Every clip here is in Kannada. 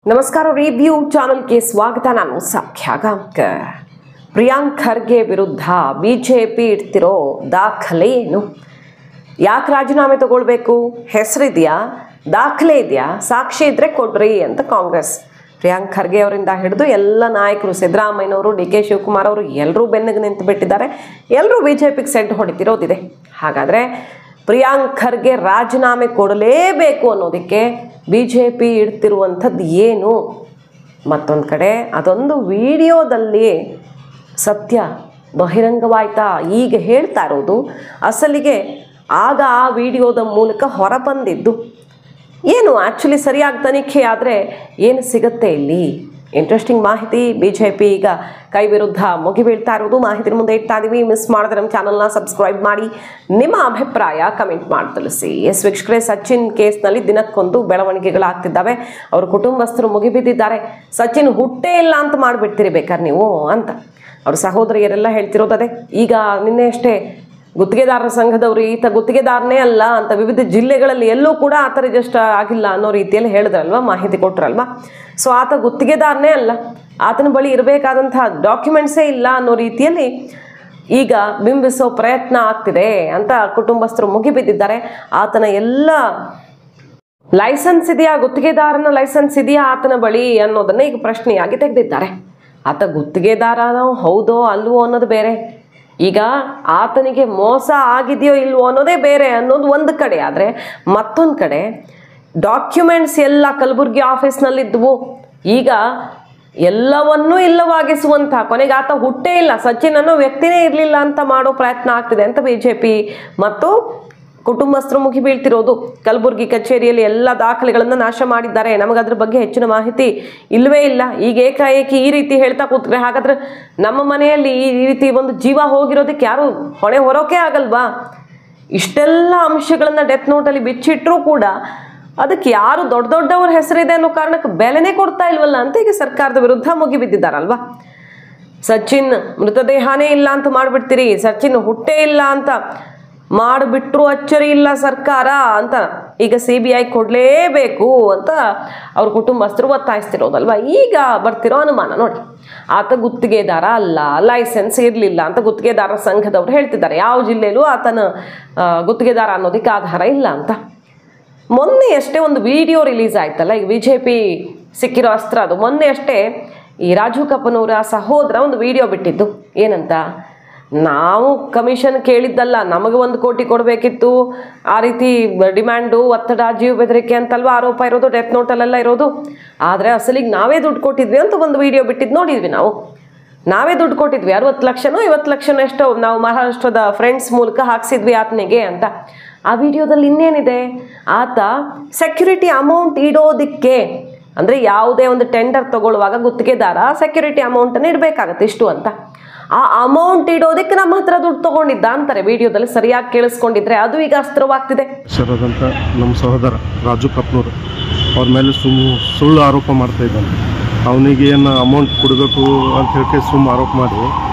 ನಮಸ್ಕಾರ ರಿವ್ಯೂ ಚಾನೆಲ್ಗೆ ಸ್ವಾಗತ. ನಾನು ಸಾಕ್ಷ್ಯಾಗಾಂಕರ್. ಪ್ರಿಯಾಂಕ್ ಖರ್ಗೆ ವಿರುದ್ಧ ಬಿಜೆಪಿ ಇಡ್ತಿರೋ ದಾಖಲೆ ಏನು? ಯಾಕೆ ರಾಜೀನಾಮೆ ತಗೊಳ್ಬೇಕು? ಹೆಸರಿದೆಯಾ, ದಾಖಲೆ ಇದೆಯಾ, ಸಾಕ್ಷಿ ಇದ್ರೆ ಕೊಡ್ರಿ ಅಂತ ಕಾಂಗ್ರೆಸ್ ಪ್ರಿಯಾಂಕ್ ಖರ್ಗೆ ಅವರಿಂದ ಹಿಡಿದು ಎಲ್ಲ ನಾಯಕರು, ಸಿದ್ದರಾಮಯ್ಯನವರು, ಡಿ ಕೆ ಶಿವಕುಮಾರ್ ಅವರು ಎಲ್ಲರೂ ಬೆನ್ನಿಗೆ ನಿಂತು ಬಿಟ್ಟಿದ್ದಾರೆ. ಎಲ್ಲರೂ ಬಿಜೆಪಿಗೆ ಸೆಡ್ ಹೊಡಿತಿರೋದಿದೆ. ಹಾಗಾದರೆ ಪ್ರಿಯಾಂಕ್ ಖರ್ಗೆ ರಾಜೀನಾಮೆ ಕೊಡಲೇಬೇಕು ಅನ್ನೋದಕ್ಕೆ ಬಿಜೆಪಿ ಇಡ್ತಿರುವಂಥದ್ದು ಏನು? ಮತ್ತೊಂದು ಕಡೆ ಅದೊಂದು ವಿಡಿಯೋದಲ್ಲಿ ಸತ್ಯ ಬಹಿರಂಗವಾಯ್ತಾ? ಈಗ ಹೇಳ್ತಾ ಇರೋದು ಅಸಲಿಗೆ ಆಗ ಆ ವಿಡಿಯೋದ ಮೂಲಕ ಹೊರಬಂದಿದ್ದು ಏನು? ಆ್ಯಕ್ಚುಲಿ ಸರಿಯಾಗಿ ತನಿಖೆ ಆದರೆ ಏನು ಸಿಗುತ್ತೆ ಇಲ್ಲಿ? ಇಂಟ್ರೆಸ್ಟಿಂಗ್ ಮಾಹಿತಿ. ಬಿಜೆಪಿ ಈಗ ಕೈ ವಿರುದ್ಧ ಮುಗಿಬೀಳ್ತಾ ಇರೋದು ಮಾಹಿತಿ ಮುಂದೆ ಇಡ್ತಾ ಇದೀವಿ. ಮಿಸ್ ಮಾಡಿದ್ರೆ ನಮ್ಮ ಚಾನಲ್ನ ಸಬ್ಸ್ಕ್ರೈಬ್ ಮಾಡಿ, ನಿಮ್ಮ ಅಭಿಪ್ರಾಯ ಕಮೆಂಟ್ ಮಾಡಿ ತಿಳಿಸಿ. ಎಸ್ ವೀಕ್ಷಕರೇ, ಸಚಿನ್ ಕೇಸ್ನಲ್ಲಿ ದಿನಕ್ಕೊಂದು ಬೆಳವಣಿಗೆಗಳಾಗ್ತಿದ್ದಾವೆ. ಅವ್ರ ಕುಟುಂಬಸ್ಥರು ಮುಗಿಬಿದ್ದಿದ್ದಾರೆ. ಸಚಿನ್ ಹುಟ್ಟೇ ಇಲ್ಲ ಅಂತ ಮಾಡಿಬಿಡ್ತೀರಿ ಬೇಕಾದ್ರೆ ನೀವು ಅಂತ ಅವ್ರ ಸಹೋದರಿಯರೆಲ್ಲ ಹೇಳ್ತಿರೋದೇ. ಈಗ ನಿನ್ನೆ ಅಷ್ಟೇ ಗುತ್ತಿಗೆದಾರರ ಸಂಘದವರು ಈತ ಗುತ್ತಿಗೆದಾರನೇ ಅಲ್ಲ ಅಂತ ವಿವಿಧ ಜಿಲ್ಲೆಗಳಲ್ಲಿ ಎಲ್ಲೂ ಕೂಡ ಆತ ರಿಜಿಸ್ಟರ್ ಆಗಿಲ್ಲ ಅನ್ನೋ ರೀತಿಯಲ್ಲಿ ಹೇಳಿದ್ರಲ್ವ, ಮಾಹಿತಿ ಕೊಟ್ರಲ್ವ. ಸೊ ಆತ ಗುತ್ತಿಗೆದಾರನೇ ಅಲ್ಲ, ಆತನ ಬಳಿ ಇರಬೇಕಾದಂತಹ ಡಾಕ್ಯುಮೆಂಟ್ಸೇ ಇಲ್ಲ ಅನ್ನೋ ರೀತಿಯಲ್ಲಿ ಈಗ ಬಿಂಬಿಸೋ ಪ್ರಯತ್ನ ಆಗ್ತಿದೆ ಅಂತ ಕುಟುಂಬಸ್ಥರು ಮುಗಿಬಿದ್ದಿದ್ದಾರೆ. ಆತನ ಎಲ್ಲ ಲೈಸೆನ್ಸ್ ಇದೆಯಾ, ಗುತ್ತಿಗೆದಾರನ ಲೈಸೆನ್ಸ್ ಇದೆಯಾ ಆತನ ಬಳಿ ಅನ್ನೋದನ್ನ ಈಗ ಪ್ರಶ್ನೆಯಾಗಿ ತೆಗೆದಿದ್ದಾರೆ. ಆತ ಗುತ್ತಿಗೆದಾರನೋ ಹೌದೋ ಅಲ್ವೋ ಅನ್ನೋದು ಬೇರೆ, ಈಗ ಆತನಿಗೆ ಮೋಸ ಆಗಿದೆಯೋ ಇಲ್ವೋ ಅನ್ನೋದೇ ಬೇರೆ ಅನ್ನೋದು ಒಂದು ಕಡೆ. ಆದರೆ ಮತ್ತೊಂದು ಕಡೆ ಡಾಕ್ಯುಮೆಂಟ್ಸ್ ಎಲ್ಲ ಕಲಬುರ್ಗಿ ಆಫೀಸ್ನಲ್ಲಿದ್ದವು. ಈಗ ಎಲ್ಲವನ್ನೂ ಇಲ್ಲವಾಗಿಸುವಂಥ, ಕೊನೆಗೆ ಆತ ಹುಟ್ಟೇ ಇಲ್ಲ, ಸಚಿನ್ ಅನ್ನೋ ವ್ಯಕ್ತಿನೇ ಇರಲಿಲ್ಲ ಅಂತ ಮಾಡೋ ಪ್ರಯತ್ನ ಆಗ್ತಿದೆ ಅಂತ ಬಿಜೆಪಿ ಮತ್ತು ಕುಟುಂಬಸ್ಥರು ಮುಗಿ ಬೀಳ್ತಿರೋದು. ಕಲಬುರ್ಗಿ ಕಚೇರಿಯಲ್ಲಿ ಎಲ್ಲ ದಾಖಲೆಗಳನ್ನು ನಾಶ ಮಾಡಿದ್ದಾರೆ. ನಮಗದ್ರ ಬಗ್ಗೆ ಹೆಚ್ಚಿನ ಮಾಹಿತಿ ಇಲ್ಲವೇ ಇಲ್ಲ. ಈಗ ಏಕಾಏಕಿ ಈ ರೀತಿ ಹೇಳ್ತಾ ಕೂತ್ರೆ ಹಾಗಾದ್ರೆ ನಮ್ಮ ಮನೆಯಲ್ಲಿ ಈ ರೀತಿ ಒಂದು ಜೀವ ಹೋಗಿರೋದಕ್ಕೆ ಯಾರು ಹೊಣೆ ಹೊರೋಕೆ ಆಗಲ್ವಾ? ಇಷ್ಟೆಲ್ಲ ಅಂಶಗಳನ್ನು ಡೆತ್ ನೋಟಲ್ಲಿ ಬಿಚ್ಚಿಟ್ರೂ ಕೂಡ ಅದಕ್ಕೆ ಯಾರು ದೊಡ್ಡ ದೊಡ್ಡವ್ರ ಹೆಸರಿದೆ ಅನ್ನೋ ಕಾರಣಕ್ಕೆ ಬೆಲೆನೇ ಕೊಡ್ತಾ ಇಲ್ವಲ್ಲ ಅಂತ ಈಗ ಸರ್ಕಾರದ ವಿರುದ್ಧ ಮುಗಿಬಿದ್ದಿದ್ದಾರಲ್ವಾ. ಸಚಿನ್ ಮೃತದೇಹನೇ ಇಲ್ಲ ಅಂತ ಮಾಡಿಬಿಡ್ತೀರಿ, ಸಚಿನ್ ಹುಟ್ಟೇ ಇಲ್ಲ ಅಂತ ಮಾಡಿಬಿಟ್ರು ಅಚ್ಚರಿ ಇಲ್ಲ ಸರ್ಕಾರ ಅಂತ ಈಗ CBI ಕೊಡಲೇಬೇಕು ಅಂತ ಅವ್ರ ಕುಟುಂಬಸ್ಥರು ಒತ್ತಾಯಿಸ್ತಿರೋದಲ್ವ. ಈಗ ಬರ್ತಿರೋ ಅನುಮಾನ ನೋಡಿ, ಆತ ಗುತ್ತಿಗೆದಾರ ಅಲ್ಲ, ಲೈಸೆನ್ಸ್ ಇರಲಿಲ್ಲ ಅಂತ ಗುತ್ತಿಗೆದಾರರ ಸಂಘದವ್ರು ಹೇಳ್ತಿದ್ದಾರೆ. ಯಾವ ಜಿಲ್ಲೆಯಲ್ಲೂ ಆತನ ಗುತ್ತಿಗೆದಾರ ಅನ್ನೋದಕ್ಕೆ ಆಧಾರ ಇಲ್ಲ ಅಂತ. ಮೊನ್ನೆ ಅಷ್ಟೇ ಒಂದು ವಿಡಿಯೋ ರಿಲೀಸ್ ಆಯ್ತಲ್ಲ, ಈಗ ಬಿಜೆಪಿ ಸಿಕ್ಕಿರೋ ಅಸ್ತ್ರ ಅದು. ಮೊನ್ನೆ ಅಷ್ಟೇ ಈ ರಾಜು ಕಪ್ಪನೂರ ಸಹೋದರ ಒಂದು ವಿಡಿಯೋ ಬಿಟ್ಟಿದ್ದು. ಏನಂತ? ನಾವು ಕಮಿಷನ್ ಕೇಳಿದ್ದಲ್ಲ, ನಮಗೆ 1 ಕೋಟಿ ಕೊಡಬೇಕಿತ್ತು, ಆ ರೀತಿ ಡಿಮ್ಯಾಂಡು, ಒತ್ತಡ, ಜೀವ ಬೆದರಿಕೆ ಅಂತಲ್ವ ಆರೋಪ ಇರೋದು, ಡೆತ್ ನೋಟಲ್ಲೆಲ್ಲ ಇರೋದು. ಆದರೆ ಅಸಲಿಗೆ ನಾವೇ ದುಡ್ಡು ಕೊಟ್ಟಿದ್ವಿ ಅಂತ ಒಂದು ವಿಡಿಯೋ ಬಿಟ್ಟಿದ್ದು ನೋಡಿದ್ವಿ ನಾವು. ನಾವೇ ದುಡ್ಡು ಕೊಟ್ಟಿದ್ವಿ, 60 ಲಕ್ಷನೋ 50 ಲಕ್ಷನೋ ಎಷ್ಟೋ ನಾವು ಮಹಾರಾಷ್ಟ್ರದ ಫ್ರೆಂಡ್ಸ್ ಮೂಲಕ ಹಾಕ್ಸಿದ್ವಿ ಆತನಿಗೆ ಅಂತ. ಆ ವಿಡಿಯೋದಲ್ಲಿ ಇನ್ನೇನಿದೆ? ಆತ ಸೆಕ್ಯೂರಿಟಿ ಅಮೌಂಟ್ ಇಡೋದಕ್ಕೆ, ಅಂದರೆ ಯಾವುದೇ ಒಂದು ಟೆಂಡರ್ ತಗೊಳ್ಳುವಾಗ ಗುತ್ತಿಗೆದಾರ ಸೆಕ್ಯೂರಿಟಿ ಅಮೌಂಟನ್ನು ಇಡಬೇಕಾಗತ್ತೆ ಇಷ್ಟು ಅಂತ. ಆ ಅಮೌಂಟ್ ಇಡೋದಕ್ಕೆ ನಮ್ಮ ಹತ್ರ ದುಡ್ಡು ತಗೊಂಡಿದ್ದ ಅಂತಾರೆ ವಿಡಿಯೋದಲ್ಲಿ. ಸರಿಯಾಗಿ ಕೇಳಿಸ್ಕೊಂಡಿದ್ರೆ ಅದು ಈಗ ಅಸ್ತ್ರವಾಗ್ತಿದೆ. ಶರದಂತ ನಮ್ಮ ಸಹೋದರ ರಾಜು ಕಪ್ನೂರು ಅವ್ರ ಮೇಲೆ ಸುಳ್ಳು ಆರೋಪ ಮಾಡ್ತಾ ಇದ್ದಾನೆ. ಅವನಿಗೆ ಏನು ಅಮೌಂಟ್ ಕೊಡಬೇಕು ಅಂತ ಹೇಳಿ ಸುಳ್ಳು ಆರೋಪ ಮಾಡಿ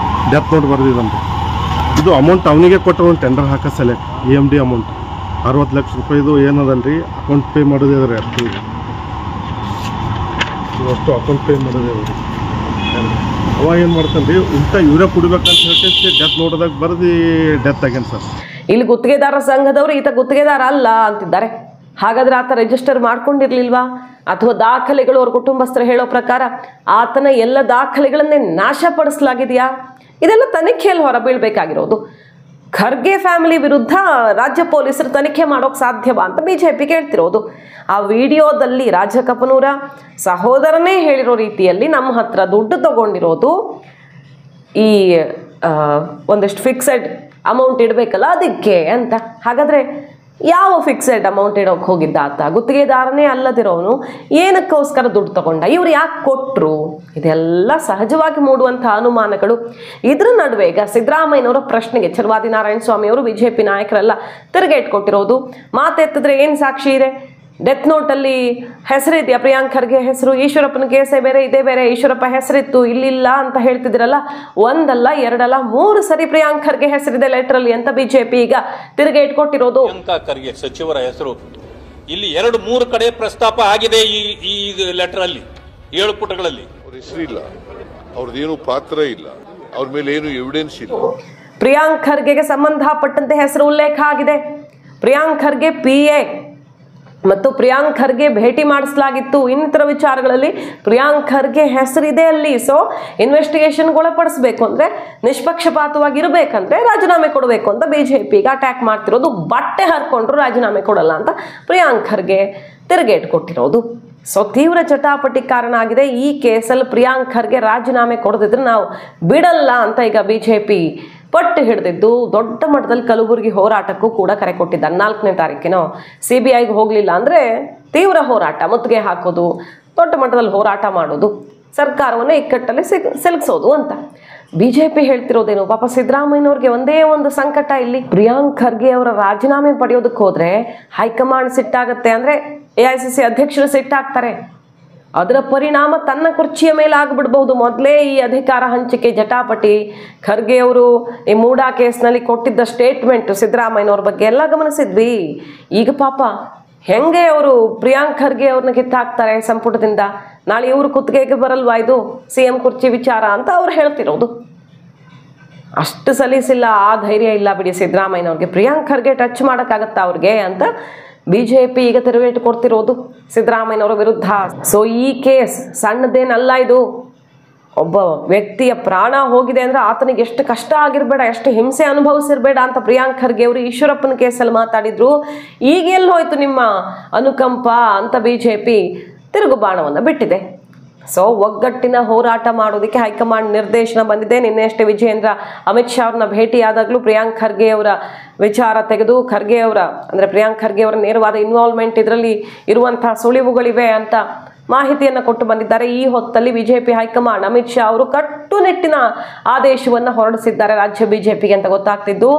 ಡೆತ್ ನೋಟ್ ಬರೆದಿದ್ದಾನೆ. ಇದು ಅಮೌಂಟ್ ಅವನಿಗೆ ಕೊಟ್ಟರು ಒಂದು ಟೆಂಡರ್ ಹಾಕೋ ಸೆಲೆಕ್ಟ್ EMD ಅಮೌಂಟ್ 60 ಲಕ್ಷ ರೂಪಾಯಿದು ಏನದಲ್ರಿ ಅಕೌಂಟ್ ಪೇ ಮಾಡೋದಿದ್ರೆ ಅಷ್ಟು ಅಕೌಂಟ್ ಪೇ ಮಾಡೋದೇ. ಅವಾಗ ಏನು ಮಾಡ್ತಾನೆ ರೀ, ಉಲ್ಟಾ ಇವರೇ ಕೊಡ್ಬೇಕಂತ ಹೇಳಿ ಡೆತ್ ನೋಟದಾಗ ಬರೆದು ಡೆತ್ ಆಗ್ಯಾನ ಸರ್. ಇಲ್ಲಿ ಗುತ್ತಿಗೆದಾರರ ಸಂಘದವರು ಈತ ಗುತ್ತಿಗೆದಾರ ಅಲ್ಲ ಅಂತಿದ್ದಾರೆ. ಹಾಗಾದ್ರೆ ಆತ ರಿಜಿಸ್ಟರ್ ಮಾಡ್ಕೊಂಡಿರ್ಲಿಲ್ವಾ? ಅಥವಾ ದಾಖಲೆಗಳು ಅವ್ರ ಕುಟುಂಬಸ್ಥರು ಹೇಳೋ ಪ್ರಕಾರ ಆತನ ಎಲ್ಲ ದಾಖಲೆಗಳನ್ನೇ ನಾಶಪಡಿಸಲಾಗಿದೆಯಾ? ಇದೆಲ್ಲ ತನಿಖೆಯಲ್ಲಿ ಹೊರಬೀಳ್ಬೇಕಾಗಿರೋದು. ಖರ್ಗೆ ಫ್ಯಾಮಿಲಿ ವಿರುದ್ಧ ರಾಜ್ಯ ಪೊಲೀಸರು ತನಿಖೆ ಮಾಡೋಕೆ ಸಾಧ್ಯವಾ ಅಂತ ಬಿಜೆಪಿ ಕೇಳ್ತಿರೋದು. ಆ ವಿಡಿಯೋದಲ್ಲಿ ರಾಜ ಕಪನೂರ ಸಹೋದರನೇ ಹೇಳಿರೋ ರೀತಿಯಲ್ಲಿ ನಮ್ಮ ಹತ್ರ ದುಡ್ಡು ತಗೊಂಡಿರೋದು ಈ ಒಂದಷ್ಟು ಫಿಕ್ಸೆಡ್ ಅಮೌಂಟ್ ಇಡಬೇಕಲ್ಲ ಅದಕ್ಕೆ ಅಂತ. ಹಾಗಾದರೆ ಯಾವ ಫಿಕ್ಸೆಡ್ ಅಮೌಂಟ್ ಇಡೋಕೆ ಹೋಗಿದ್ದ ಆತ? ಗುತ್ತಿಗೆದಾರನೇ ಅಲ್ಲದಿರೋನು ಏನಕ್ಕೋಸ್ಕರ ದುಡ್ಡು ತಗೊಂಡ? ಇವ್ರು ಯಾಕೆ ಕೊಟ್ಟರು? ಇದೆಲ್ಲ ಸಹಜವಾಗಿ ಮೂಡುವಂಥ ಅನುಮಾನಗಳು. ಇದ್ರ ನಡುವೆ ಈಗ ಸಿದ್ದರಾಮಯ್ಯನವರ ಪ್ರಶ್ನೆಗೆ ಛಲವಾದಿ ನಾರಾಯಣ ಸ್ವಾಮಿ ಅವರು ಬಿಜೆಪಿ ನಾಯಕರೆಲ್ಲ ತಿರುಗೇಟ್ ಕೊಟ್ಟಿರೋದು. ಮಾತೆತ್ತಿದ್ರೆ ಏನು ಸಾಕ್ಷಿ ಇದೆ? ಡೆತ್ ನೋಟಲ್ಲಿ ಹೆಸರಿದೆಯಾ ಪ್ರಿಯಾಂಕ್ ಖರ್ಗೆ ಹೆಸರು? ಈಶ್ವರಪ್ಪನ ಕೇಸೇ ಬೇರೆ, ಇದೇ ಬೇರೆ. ಈಶ್ವರಪ್ಪ ಹೆಸರಿತ್ತು, ಇಲ್ಲಿಲ್ಲ ಅಂತ ಹೇಳ್ತಿದ್ರಲ್ಲ. ಒಂದಲ್ಲ ಎರಡಲ್ಲ 3 ಸರಿ ಪ್ರಿಯಾಂಕ್ ಖರ್ಗೆ ಹೆಸರಿದೆ ಲೆಟರಲ್ಲಿ ಅಂತ ಬಿಜೆಪಿ ಈಗ ತಿರುಗೇಟ್ ಕೊಟ್ಟಿರೋದು. ಪ್ರಿಯಾಂಕ್ ಖರ್ಗೆ ಸಚಿವರ ಹೆಸರು ಇಲ್ಲಿ 2-3 ಕಡೆ ಪ್ರಸ್ತಾಪ ಆಗಿದೆ ಈ ಲೆಟರ್ ಅಲ್ಲಿ. 7 ಪುಟಗಳಲ್ಲಿ. ಅವ್ರ ಹೆಸರಿಲ್ಲ, ಅವ್ರದ್ದೇನು ಪಾತ್ರ ಇಲ್ಲ, ಅವ್ರ ಮೇಲೆ ಏನು ಎವಿಡೆನ್ಸ್ ಇಲ್ಲ. ಪ್ರಿಯಾಂಕ್ ಖರ್ಗೆಗೆ ಸಂಬಂಧಪಟ್ಟಂತೆ ಹೆಸರು ಉಲ್ಲೇಖ ಆಗಿದೆ. ಪ್ರಿಯಾಂಕ್ ಖರ್ಗೆ PA ಮತ್ತು ಪ್ರಿಯಾಂಕ್ ಖರ್ಗೆ ಭೇಟಿ ಮಾಡಿಸಲಾಗಿತ್ತು. ಇನ್ನಿತರ ವಿಚಾರಗಳಲ್ಲಿ ಪ್ರಿಯಾಂಕ್ ಖರ್ಗೆ ಹೆಸರಿದೆ ಅಲ್ಲಿ. ಸೊ ಇನ್ವೆಸ್ಟಿಗೇಷನ್ಗೆ ಒಳಪಡಿಸಬೇಕು ಅಂದರೆ, ನಿಷ್ಪಕ್ಷಪಾತವಾಗಿರಬೇಕಂದ್ರೆ ರಾಜೀನಾಮೆ ಕೊಡಬೇಕು ಅಂತ BJPಗೆ ಅಟ್ಯಾಕ್ ಮಾಡ್ತಿರೋದು. ಬಟ್ಟೆ ಹರ್ಕೊಂಡ್ರು ರಾಜೀನಾಮೆ ಕೊಡಲ್ಲ ಅಂತ ಪ್ರಿಯಾಂಕ್ ಖರ್ಗೆ ತಿರುಗೇಟು ಕೊಟ್ಟಿರೋದು. ಸೊ ತೀವ್ರ ಚಟಾಪಟಿ ಕಾರಣ ಆಗಿದೆ. ಈ ಕೇಸಲ್ಲಿ ಪ್ರಿಯಾಂಕ್ ಖರ್ಗೆ ರಾಜೀನಾಮೆ ಕೊಡದಿದ್ರೆ ನಾವು ಬಿಡಲ್ಲ ಅಂತ ಈಗ BJP ಪಟ್ಟು ಹಿಡಿದಿದ್ದು ದೊಡ್ಡ ಮಟ್ಟದಲ್ಲಿ ಕಲಬುರಗಿ ಹೋರಾಟಕ್ಕೂ ಕೂಡ ಕರೆ ಕೊಟ್ಟಿದ್ದಾರೆ. 4ನೇ ತಾರೀಕಿನೋ CBIಗೆ ಹೋಗಲಿಲ್ಲ ಅಂದರೆ ತೀವ್ರ ಹೋರಾಟ, ಮುತ್ತಿಗೆ ಹಾಕೋದು, ದೊಡ್ಡ ಮಟ್ಟದಲ್ಲಿ ಹೋರಾಟ ಮಾಡೋದು, ಸರ್ಕಾರವನ್ನು ಇಕ್ಕಟ್ಟಲ್ಲಿ ಸಿಲುಕಿಸೋದು ಅಂತ BJP ಹೇಳ್ತಿರೋದೇನು. ಪಾಪ ಸಿದ್ದರಾಮಯ್ಯನವ್ರಿಗೆ ಒಂದೇ ಒಂದು ಸಂಕಟ ಇಲ್ಲಿ. ಪ್ರಿಯಾಂಕ್ ಖರ್ಗೆ ಅವರ ರಾಜೀನಾಮೆ ಪಡೆಯೋದಕ್ಕೆ ಹೋದರೆ ಹೈಕಮಾಂಡ್ ಸಿಟ್ಟಾಗತ್ತೆ, ಅಂದರೆ AICC ಅಧ್ಯಕ್ಷರು ಸಿಟ್ಟಾಗ್ತಾರೆ. ಅದರ ಪರಿಣಾಮ ತನ್ನ ಕುರ್ಚಿಯ ಮೇಲೆ ಆಗಿಬಿಡ್ಬಹುದು. ಮೊದಲೇ ಈ ಅಧಿಕಾರ ಹಂಚಿಕೆ ಜಟಾಪಟಿ, ಖರ್ಗೆ ಅವರು ಈ ಮೂಡಾ ಕೇಸ್ನಲ್ಲಿ ಕೊಟ್ಟಿದ್ದ ಸ್ಟೇಟ್ಮೆಂಟ್ ಸಿದ್ದರಾಮಯ್ಯನವ್ರ ಬಗ್ಗೆ ಎಲ್ಲ ಗಮನಿಸಿದ್ವಿ. ಈಗ ಪಾಪ ಹೆಂಗೆ ಅವರು ಪ್ರಿಯಾಂಕ್ ಖರ್ಗೆ ಅವ್ರನ್ನ ಕಿತ್ತಾಕ್ತಾರೆ ಸಂಪುಟದಿಂದ, ನಾಳೆ ಇವರು ಕುತ್ತಿಗೆಗೆ ಬರಲ್ವಾ ಇದು CM ಕುರ್ಚಿ ವಿಚಾರ ಅಂತ ಅವ್ರು ಹೇಳ್ತಿರೋದು. ಅಷ್ಟು ಸಲೀಸಿಲ್ಲ, ಆ ಧೈರ್ಯ ಇಲ್ಲ ಬಿಡಿ ಸಿದ್ದರಾಮಯ್ಯನವ್ರಿಗೆ. ಪ್ರಿಯಾಂಕ್ ಖರ್ಗೆ ಟಚ್ ಮಾಡೋಕ್ಕಾಗತ್ತಾ ಅವ್ರಿಗೆ ಅಂತ BJP ಈಗ ತಿರುಗೇಟು ಕೊಡ್ತಿರೋದು ಸಿದ್ದರಾಮಯ್ಯನವರ ವಿರುದ್ಧ. ಸೊ ಈ ಕೇಸ್ ಸಣ್ಣದೇನಲ್ಲ, ಇದು ಒಬ್ಬ ವ್ಯಕ್ತಿಯ ಪ್ರಾಣ ಹೋಗಿದೆ ಅಂದರೆ ಆತನಿಗೆ ಎಷ್ಟು ಕಷ್ಟ ಆಗಿರಬೇಡ, ಎಷ್ಟು ಹಿಂಸೆ ಅನುಭವಿಸಿರಬೇಡ ಅಂತ ಪ್ರಿಯಾಂಕ್ ಖರ್ಗೆ ಅವರು ಈಶ್ವರಪ್ಪನ ಕೇಸಲ್ಲಿ ಮಾತಾಡಿದ್ರು. ಈಗ ಎಲ್ಲಿ ಹೋಯ್ತು ನಿಮ್ಮ ಅನುಕಂಪ ಅಂತ BJP ತಿರುಗುಬಾಣವನ್ನು ಬಿಟ್ಟಿದೆ. ಸೊ ಒಗ್ಗಟ್ಟಿನ ಹೋರಾಟ ಮಾಡೋದಕ್ಕೆ ಹೈಕಮಾಂಡ್ ನಿರ್ದೇಶನ ಬಂದಿದೆ. ನಿನ್ನೆಯಷ್ಟೇ ವಿಜಯೇಂದ್ರ ಅಮಿತ್ ಶಾ ಅವ್ರನ್ನ ಭೇಟಿಯಾದಾಗಲೂ ಪ್ರಿಯಾಂಕ್ ಖರ್ಗೆ ಅವರ ವಿಚಾರ ತೆಗೆದು ಖರ್ಗೆ ಅವರ ಅಂದರೆ ಪ್ರಿಯಾಂಕ್ ಖರ್ಗೆ ಅವರ ನೇರವಾದ ಇನ್ವಾಲ್ವ್ಮೆಂಟ್ ಇದರಲ್ಲಿ ಇರುವಂತಹ ಸುಳಿವುಗಳಿವೆ ಅಂತ ಮಾಹಿತಿಯನ್ನು ಕೊಟ್ಟು ಬಂದಿದ್ದಾರೆ. ಈ ಹೊತ್ತಲ್ಲಿ BJP ಹೈಕಮಾಂಡ್ ಅಮಿತ್ ಶಾ ಅವರು ಕಟ್ಟುನಿಟ್ಟಿನ ಆದೇಶವನ್ನು ಹೊರಡಿಸಿದ್ದಾರೆ ರಾಜ್ಯ BJPಗೆ ಅಂತ ಗೊತ್ತಾಗ್ತಿದ್ದು.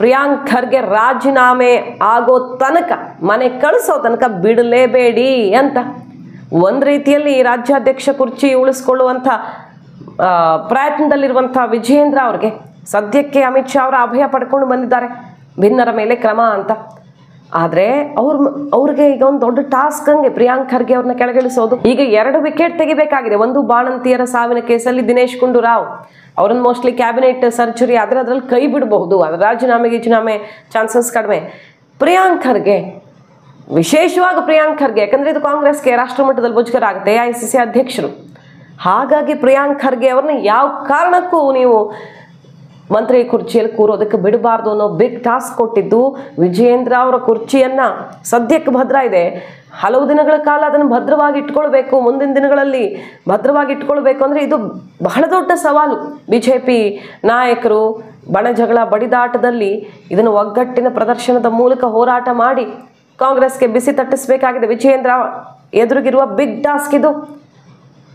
ಪ್ರಿಯಾಂಕ್ ಖರ್ಗೆ ರಾಜೀನಾಮೆ ಆಗೋ ತನಕ, ಮನೆ ಕಳಿಸೋ ತನಕ ಬಿಡಲೇಬೇಡಿ ಅಂತ ಒಂದು ರೀತಿಯಲ್ಲಿ ರಾಜ್ಯಾಧ್ಯಕ್ಷ ಕುರ್ಚಿ ಉಳಿಸ್ಕೊಳ್ಳುವಂಥ ಪ್ರಯತ್ನದಲ್ಲಿರುವಂಥ ವಿಜಯೇಂದ್ರ ಅವ್ರಿಗೆ ಸದ್ಯಕ್ಕೆ ಅಮಿತ್ ಶಾ ಅವರ ಅಭಯ ಪಡ್ಕೊಂಡು ಬಂದಿದ್ದಾರೆ, ಭಿನ್ನರ ಮೇಲೆ ಕ್ರಮ ಅಂತ. ಆದರೆ ಅವ್ರಿಗೆ ಈಗ ಒಂದು ದೊಡ್ಡ ಟಾಸ್ಕ್ ಹಂಗೆ ಪ್ರಿಯಾಂಕ್ ಖರ್ಗೆ ಅವ್ರನ್ನ ಕೆಳಗಿಳಿಸೋದು. ಈಗ 2 ವಿಕೆಟ್ ತೆಗಿಬೇಕಾಗಿದೆ. ಒಂದು ಬಾಣಂತಿಯರ ಸಾವಿನ ಕೇಸಲ್ಲಿ ದಿನೇಶ್ ಗುಂಡೂರಾವ್ ಅವ್ರನ್ನ ಮೋಸ್ಟ್ಲಿ ಕ್ಯಾಬಿನೆಟ್ ಸರ್ಜರಿ ಆದರೆ ಅದರಲ್ಲಿ ಕೈ ಬಿಡಬಹುದು, ಅದ್ರ ರಾಜೀನಾಮೆ ಚಾನ್ಸಸ್ ಕಡಿಮೆ. ಪ್ರಿಯಾಂಕ್ ಖರ್ಗೆ, ವಿಶೇಷವಾಗಿ ಪ್ರಿಯಾಂಕ್ ಖರ್ಗೆ, ಯಾಕಂದರೆ ಇದು ಕಾಂಗ್ರೆಸ್ಗೆ ರಾಷ್ಟ್ರ ಮಟ್ಟದಲ್ಲಿ ಮುಜುಗರ ಆಗುತ್ತೆ, AICC ಅಧ್ಯಕ್ಷರು. ಹಾಗಾಗಿ ಪ್ರಿಯಾಂಕ್ ಖರ್ಗೆ ಅವ್ರನ್ನ ಯಾವ ಕಾರಣಕ್ಕೂ ನೀವು ಮಂತ್ರಿ ಕುರ್ಚಿಯಲ್ಲಿ ಕೂರೋದಕ್ಕೆ ಬಿಡಬಾರ್ದು ಅನ್ನೋ ಬಿಗ್ ಟಾಸ್ಕ್ ಕೊಟ್ಟಿದ್ದು. ವಿಜಯೇಂದ್ರ ಅವರ ಕುರ್ಚಿಯನ್ನು ಸದ್ಯಕ್ಕೆ ಭದ್ರ ಇದೆ, ಹಲವು ದಿನಗಳ ಕಾಲ ಅದನ್ನು ಭದ್ರವಾಗಿ ಇಟ್ಕೊಳ್ಬೇಕು, ಮುಂದಿನ ದಿನಗಳಲ್ಲಿ ಭದ್ರವಾಗಿ ಇಟ್ಕೊಳ್ಬೇಕು ಅಂದರೆ ಇದು ಬಹಳ ದೊಡ್ಡ ಸವಾಲು. BJP ನಾಯಕರು ಬಣಜಗಳ ಬಡಿದಾಟದಲ್ಲಿ ಇದನ್ನು ಒಗ್ಗಟ್ಟಿನ ಪ್ರದರ್ಶನದ ಮೂಲಕ ಹೋರಾಟ ಮಾಡಿ ಕಾಂಗ್ರೆಸ್ಗೆ ಬಿಸಿ ತಟ್ಟಿಸಬೇಕಾಗಿದೆ. ವಿಜಯೇಂದ್ರ ಎದುರಿಗಿರುವ ಬಿಗ್ ಟಾಸ್ಕ್ ಇದು.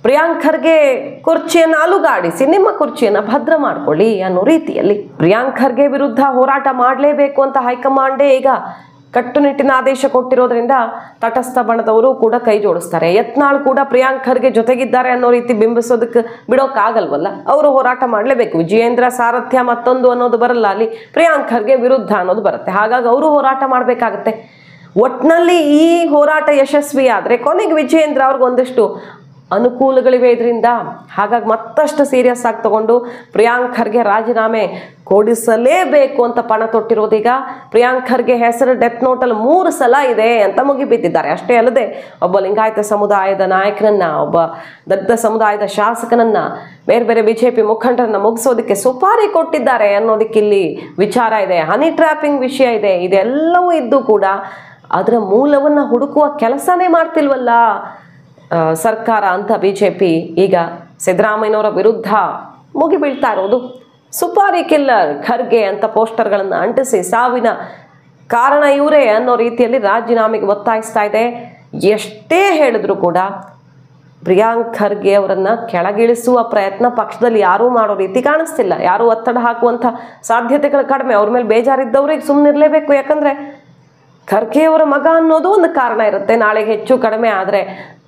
ಪ್ರಿಯಾಂಕ್ ಖರ್ಗೆ ಕುರ್ಚಿಯನ್ನು ಅಲುಗಾಡಿಸಿ ನಿಮ್ಮ ಕುರ್ಚಿಯನ್ನು ಭದ್ರ ಮಾಡ್ಕೊಳ್ಳಿ ಅನ್ನೋ ರೀತಿಯಲ್ಲಿ ಪ್ರಿಯಾಂಕ್ ಖರ್ಗೆ ವಿರುದ್ಧ ಹೋರಾಟ ಮಾಡಲೇಬೇಕು ಅಂತ ಹೈಕಮಾಂಡೇ ಈಗ ಕಟ್ಟುನಿಟ್ಟಿನ ಆದೇಶ ಕೊಟ್ಟಿರೋದ್ರಿಂದ ತಟಸ್ಥ ಬಣದವರು ಕೂಡ ಕೈ ಜೋಡಿಸ್ತಾರೆ. ಯತ್ನಾಳ್ ಕೂಡ ಪ್ರಿಯಾಂಕ್ ಖರ್ಗೆ ಜೊತೆಗಿದ್ದಾರೆ ಅನ್ನೋ ರೀತಿ ಬಿಂಬಿಸೋದಕ್ಕೆ ಬಿಡೋಕ್ಕಾಗಲ್ವಲ್ಲ, ಅವರು ಹೋರಾಟ ಮಾಡಲೇಬೇಕು. ವಿಜಯೇಂದ್ರ ಸಾರಥ್ಯ ಮತ್ತೊಂದು ಅನ್ನೋದು ಬರಲ್ಲ, ಅಲ್ಲಿ ಪ್ರಿಯಾಂಕ್ ಖರ್ಗೆ ವಿರುದ್ಧ ಅನ್ನೋದು ಬರುತ್ತೆ. ಹಾಗಾಗಿ ಅವರು ಹೋರಾಟ ಮಾಡಬೇಕಾಗತ್ತೆ. ಒಟ್ಟಿನಲ್ಲಿ ಈ ಹೋರಾಟ ಯಶಸ್ವಿ ಆದರೆ ಕೊನೆಗೆ ವಿಜಯೇಂದ್ರ ಅವ್ರಿಗೆ ಒಂದಿಷ್ಟು ಅನುಕೂಲಗಳಿವೆ ಇದರಿಂದ. ಹಾಗಾಗಿ ಮತ್ತಷ್ಟು ಸೀರಿಯಸ್ ಆಗಿ ತಗೊಂಡು ಪ್ರಿಯಾಂಕ್ ಖರ್ಗೆ ರಾಜೀನಾಮೆ ಕೊಡಿಸಲೇಬೇಕು ಅಂತ ಪಣ ತೊಟ್ಟಿರೋದೀಗ. ಪ್ರಿಯಾಂಕ್ ಖರ್ಗೆ ಹೆಸರು ಡೆತ್ ನೋಟಲ್ಲಿ 3 ಸಲ ಇದೆ ಅಂತ ಮುಗಿಬಿದ್ದಿದ್ದಾರೆ. ಅಷ್ಟೇ ಅಲ್ಲದೆ ಒಬ್ಬ ಲಿಂಗಾಯತ ಸಮುದಾಯದ ನಾಯಕನನ್ನ, ಒಬ್ಬ ದಲಿತ ಸಮುದಾಯದ ಶಾಸಕನನ್ನ, ಬೇರೆ ಬೇರೆ BJP ಮುಖಂಡರನ್ನ ಮುಗಿಸೋದಕ್ಕೆ ಸುಪಾರಿ ಕೊಟ್ಟಿದ್ದಾರೆ ಅನ್ನೋದಕ್ಕೆ ಇಲ್ಲಿ ವಿಚಾರ ಇದೆ. ಹನಿ ಟ್ರ್ಯಾಪಿಂಗ್ ವಿಷಯ ಇದೆ. ಇದೆಲ್ಲವೂ ಇದ್ದು ಕೂಡ ಅದರ ಮೂಲವನ್ನು ಹುಡುಕುವ ಕೆಲಸನೇ ಮಾಡ್ತಿಲ್ವಲ್ಲ ಸರ್ಕಾರ ಅಂತ BJP ಈಗ ಸಿದ್ದರಾಮಯ್ಯನವರ ವಿರುದ್ಧ ಮುಗಿಬೀಳ್ತಾ ಇರೋದು. ಸುಪಾರಿ ಕಿಲ್ಲರ್ ಖರ್ಗೆ ಅಂತ ಪೋಸ್ಟರ್ಗಳನ್ನು ಅಂಟಿಸಿ ಸಾವಿನ ಕಾರಣ ಇವರೇ ಅನ್ನೋ ರೀತಿಯಲ್ಲಿ ರಾಜೀನಾಮೆಗೆ ಒತ್ತಾಯಿಸ್ತಾ ಇದೆ. ಎಷ್ಟೇ ಹೇಳಿದ್ರು ಕೂಡ ಪ್ರಿಯಾಂಕ್ ಖರ್ಗೆ ಅವರನ್ನು ಕೆಳಗಿಳಿಸುವ ಪ್ರಯತ್ನ ಪಕ್ಷದಲ್ಲಿ ಯಾರೂ ಮಾಡೋ ರೀತಿ ಕಾಣಿಸ್ತಿಲ್ಲ. ಯಾರೂ ಒತ್ತಡ ಹಾಕುವಂಥ ಸಾಧ್ಯತೆಗಳು ಕಡಿಮೆ. ಅವ್ರ ಮೇಲೆ ಬೇಜಾರಿದ್ದವ್ರಿಗೆ ಸುಮ್ಮನಿರಲೇಬೇಕು. ಯಾಕಂದರೆ ಖರ್ಗೆ ಅವರ ಮಗ ಅನ್ನೋದು ಒಂದು ಕಾರಣ ಇರುತ್ತೆ. ನಾಳೆಗೆ ಹೆಚ್ಚು ಕಡಿಮೆ ಆದರೆ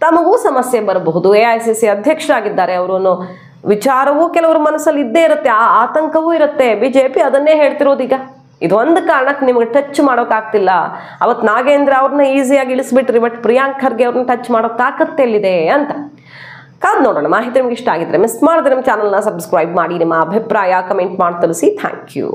ತಮಗೂ ಸಮಸ್ಯೆ ಬರಬಹುದು. AICC ಅಧ್ಯಕ್ಷರಾಗಿದ್ದಾರೆ ಅವರು ಅನ್ನೋ ವಿಚಾರವೂ ಕೆಲವರ ಮನಸ್ಸಲ್ಲಿ ಇದ್ದೇ ಇರುತ್ತೆ, ಆ ಆತಂಕವೂ ಇರುತ್ತೆ. BJP ಅದನ್ನೇ ಹೇಳ್ತಿರೋದೀಗ. ಇದೊಂದು ಕಾರಣಕ್ಕೆ ನಿಮಗೆ ಟಚ್ ಮಾಡೋಕ್ಕಾಗ್ತಿಲ್ಲ. ಅವತ್ತು ನಾಗೇಂದ್ರ ಅವ್ರನ್ನ ಈಸಿಯಾಗಿ ಇಳಿಸ್ಬಿಟ್ರಿ, ಬಟ್ ಪ್ರಿಯಾಂಕ್ ಖರ್ಗೆ ಅವ್ರನ್ನ ಟಚ್ ಮಾಡೋಕೆ ತಾಕತ್ತೆಲ್ಲಿದೆ ಅಂತ ಕಾದ್ ನೋಡೋಣ. ಮಾಹಿತಿ ನಿಮ್ಗೆ ಇಷ್ಟ ಆಗಿದ್ರೆ ಮಿಸ್ ಮಾಡಿದ್ರೆ ನಮ್ಮ ಚಾನಲ್ನ ಸಬ್ಸ್ಕ್ರೈಬ್ ಮಾಡಿ, ನಿಮ್ಮ ಅಭಿಪ್ರಾಯ ಕಮೆಂಟ್ ಮಾಡಿ ತಿಳಿಸಿ. Thank you.